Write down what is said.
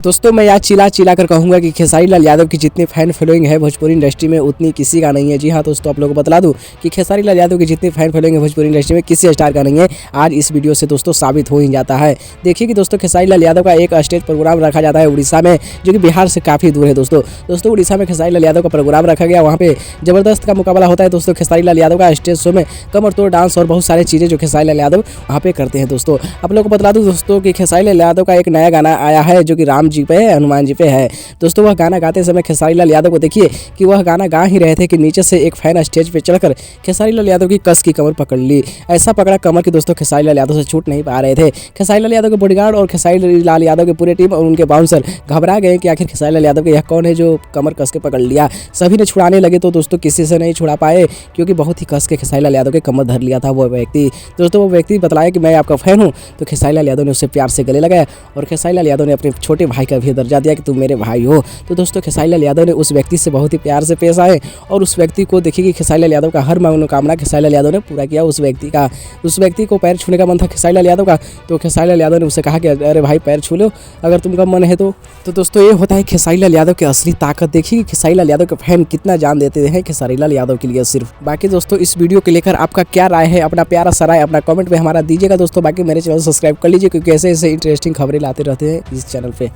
दोस्तों मैं आज चिल्ला कर कहूँगा कि खेसारी लाल यादव की जितनी फैन फॉलोइंग है भोजपुरी इंडस्ट्री में उतनी किसी का नहीं है। जी हाँ दोस्तों, आप लोगों को बता दूं कि खेसारी लाल यादव की जितनी फैन फॉलोइंग है भोजपुरी इंडस्ट्री में किसी स्टार का नहीं है। आज इस वीडियो से दोस्तों साबित हो ही जाता है। देखिए कि दोस्तों खेसारी लाल यादव का एक स्टेज प्रोग्राम रखा जाता है उड़ीसा में, जो कि बिहार से काफ़ी दूर है। दोस्तों उड़ीसा में खेसारी लाल यादव का प्रोग्राम रखा गया। वहाँ पे जबरदस्त का मुकाबला होता है दोस्तों। खेसारी लाल यादव का स्टेज शो में कमर तोड़ डांस और बहुत सारी चीज़ें जो खेसारी लाल यादव वहाँ पे करते हैं। दोस्तों आप लोगों को बता दूं दोस्तों कि खेसारी लाल यादव का एक नया गाना आया है जो कि राम जी पे है, हनुमान पे है। दोस्तों वह गाना गाते समय खेसारी लाल यादव को देखिए कि वह गाना गा ही रहे थे कि नीचे से एक फैन स्टेज पे चढ़कर खेसारी लाल यादव की कस की कमर पकड़ ली। ऐसा पकड़ा कमर कि दोस्तों खेसारी लाल यादव से छूट नहीं पा रहे थे। खेसारी लाल यादव के बॉडीगार्ड और खेसारी लाल यादव की पूरी टीम और उनके बाउंसर घबरा गए कि आखिर खेसारी लाल यादव के यह कौन है जो कमर कस के पकड़ लिया। सभी ने छुड़ाने लगे तो दोस्तों किसी से नहीं छुड़ा पाए, क्योंकि बहुत ही कस के खेसारी लाल यादव के कमर धर लिया था वो व्यक्ति। दोस्तों वो व्यक्ति बताया कि मैं आपका फैन हूँ, तो खेसारी लाल यादव ने उससे प्यार से गले लगाया और खेसारी लाल यादव ने अपने छोटे भाई का भी दर्जा दिया कि तुम मेरे भाई हो। तो दोस्तों खेसारी लाल यादव ने उस व्यक्ति से बहुत ही प्यार से पेश आए और उस व्यक्ति को देखिए कि खेसारी लाल यादव का हर मनोकामना खेसारी लाल यादव ने पूरा किया। उस व्यक्ति को पैर छूने का मन था खेसारी लाल यादव का, तो खेसारी लाल यादव ने उससे कहा कि अरे भाई पैर छू लो अगर तुमका मन है तो दोस्तों ये होता है खेसारी लाल यादव की असली ताकत। देखिए खेसारी लाल यादव के फैन कितना जान देते हैं खेसारी लाल यादव के लिए सिर्फ। बाकी दोस्तों इस वीडियो को लेकर आपका क्या राय है, अपना प्यारा सा राय अपना कमेंट में हमारा दीजिएगा दोस्तों। बाकी मेरे चैनल सब्सक्राइब कर लीजिए, क्योंकि ऐसे इंटरेस्टिंग खबरें लाते रहते हैं इस चैनल पे।